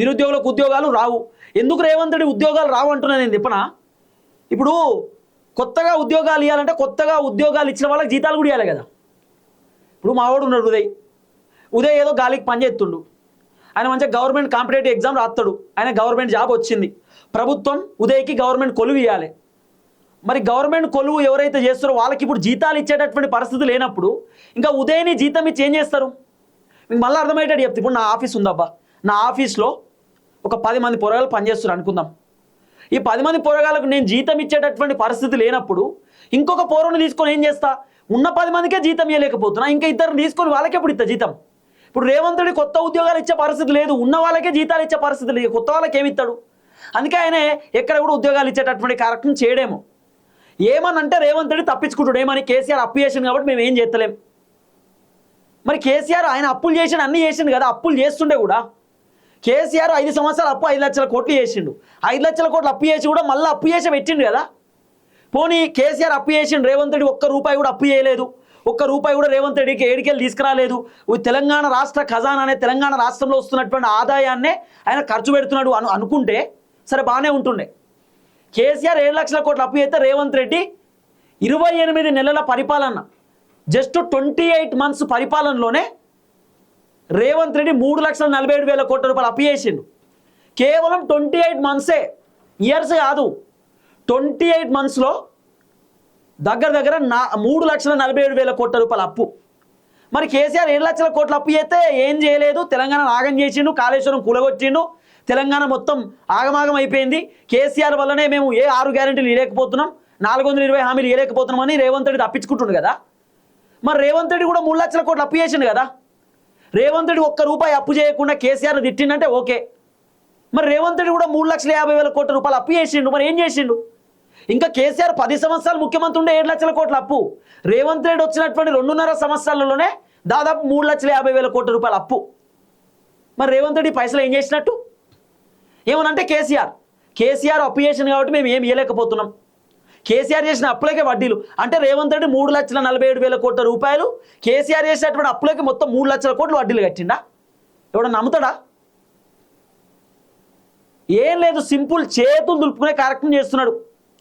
నిరుద్యోగులకు ఉద్యోగాలు రావు. ఎందుకు రేవంత్ రెడ్డి ఉద్యోగాలు రావు అంటున్నా నేను చెప్పనా? ఇప్పుడు కొత్తగా ఉద్యోగాలు ఇవ్వాలంటే కొత్తగా ఉద్యోగాలు ఇచ్చిన వాళ్ళకి జీతాలు కూడా ఇవ్వాలి కదా. ఇప్పుడు మావాడు ఉన్నాడు ఉదయ్ ఏదో గాలికి పని చేస్తుండు, ఆయన మంచిగా గవర్నమెంట్ కాంపిటేటివ్ ఎగ్జామ్ రాస్తాడు, ఆయన గవర్నమెంట్ జాబ్ వచ్చింది, ప్రభుత్వం ఉదయ్కి గవర్నమెంట్ కొలువు ఇవ్వాలి. మరి గవర్నమెంట్ కొలువు ఎవరైతే చేస్తారో వాళ్ళకి ఇప్పుడు జీతాలు ఇచ్చేటటువంటి పరిస్థితి లేనప్పుడు ఇంకా ఉదయ్ని జీతం ఇచ్చి ఏం చేస్తారు? మీకు మళ్ళీ అర్థమయ్యేటట్టు చెప్తే, ఇప్పుడు నా ఆఫీస్ ఉందబ్బా, నా ఆఫీస్లో ఒక 10 మంది పొరగాలు పనిచేస్తారు అనుకుందాం. ఈ 10 మంది పొరగాలకు నేను జీతం ఇచ్చేటటువంటి పరిస్థితి లేనప్పుడు ఇంకొక పోరను తీసుకొని ఏం చేస్తా? ఉన్న 10 మందికే జీతం ఇవ్వలేకపోతున్నా, ఇంకా ఇద్దరు తీసుకొని వాళ్ళకే ఇప్పుడు ఇస్తా జీతం. ఇప్పుడు రేవంత్ రెడ్డి కొత్త ఉద్యోగాలు ఇచ్చే పరిస్థితి లేదు, ఉన్న వాళ్ళకే జీతాలు ఇచ్చే పరిస్థితి లేదు, కొత్త వాళ్ళకి ఏమి ఇస్తాడు? అందుకే ఆయన ఎక్కడ కూడా ఉద్యోగాలు ఇచ్చేటటువంటి కార్యక్రమం చేయడేమో. ఏమనంటే రేవంత్ రెడ్డి తప్పించుకుంటాడు, ఏమని కేసీఆర్ అప్పు చేసింది కాబట్టి మేము ఏం చేస్తలేం. మరి కేసీఆర్ ఆయన అప్పులు చేసిండు, అన్నీ చేసిండు కదా, అప్పులు చేస్తుండే కూడా కేసీఆర్ 5 సంవత్సరాలు అప్పు 5 లక్షల కోట్లు చేసిండు, 5 లక్షల కోట్లు అప్పు చేసి కూడా మళ్ళీ అప్పు చేసి పెట్టిండు కదా. పోనీ కేసీఆర్ అప్పు చేసిండు, రేవంత్ రెడ్డి ఒక్క రూపాయి కూడా అప్పు చేయలేదు, ఒక్క రూపాయి కూడా రేవంత్ రెడ్డికి ఏడికెళ్ళి తీసుకురాలేదు. తెలంగాణ రాష్ట్ర ఖజానా అనే తెలంగాణ రాష్ట్రంలో వస్తున్నటువంటి ఆదాయాన్నే ఆయన ఖర్చు పెడుతున్నాడు అనుకుంటే సరే బాగానే ఉంటుండే. కేసీఆర్ 7 లక్షల కోట్ల అప్పు చేస్తే రేవంత్ రెడ్డి 28 నెలల పరిపాలన, జస్ట్ 28 మంత్స్ పరిపాలనలోనే రేవంత్ రెడ్డి 3,47,000 కోట్ల రూపాయలు అప్పు చేసిండు. కేవలం 28 మంత్సే, ఇయర్స్ కాదు, 28 మంత్స్లో దగ్గర 3,47,000 కోట్ల రూపాయల అప్పు. మరి కేసీఆర్ 7 లక్షల కోట్ల అప్పు చేస్తే ఏం చేయలేదు, తెలంగాణ ఆగం చేసిండు, కాళేశ్వరం కూలగొట్టిండు, తెలంగాణ మొత్తం ఆగమాగం అయిపోయింది. కేసీఆర్ వల్లనే మేము ఏ 6 గ్యారెంటీలు ఇవ్వలేకపోతున్నాం, 420 హామీలు ఇవ్వలేకపోతున్నామని రేవంత్ రెడ్డి తప్పించుకుంటుండు కదా. మరి రేవంత్ రెడ్డి కూడా 3 లక్షల కోట్లు అప్పు చేసిండు కదా. రేవంత్ రెడ్డి ఒక్క రూపాయి అప్పు చేయకుండా కేసీఆర్ తిట్టిండంటే ఓకే. మరి రేవంత్ రెడ్డి కూడా 3,50,000 కోట్ల రూపాయలు అప్పు చేసిండు, మరి ఏం చేసిండు? ఇంకా కేసీఆర్ 10 సంవత్సరాలు ముఖ్యమంత్రి ఉండే 7 లక్షల కోట్ల అప్పు, రేవంత్ రెడ్డి వచ్చినటువంటి 2.5 సంవత్సరాలలోనే దాదాపు 3,50,000 కోట్ల రూపాయల అప్పు. మరి రేవంత్ రెడ్డి పైసలు ఏం చేసినట్టు? ఏమనంటే కేసీఆర్ అప్పు చేసింది కాబట్టి మేము ఏం ఇవ్వలేకపోతున్నాం, కేసీఆర్ చేసిన అప్పులకే వడ్డీలు అంటే రేవంత్ రెడ్డి 3,47,000 కోట్ల రూపాయలు కేసీఆర్ చేసినటువంటి అప్పులకి మొత్తం 3 లక్షల కోట్లు వడ్డీలు కట్టిండా? ఎవడన్నా నమ్ముతాడా? ఏం లేదు, సింపుల్ చేతులు దులుపుకునే కార్యక్రమం చేస్తున్నాడు.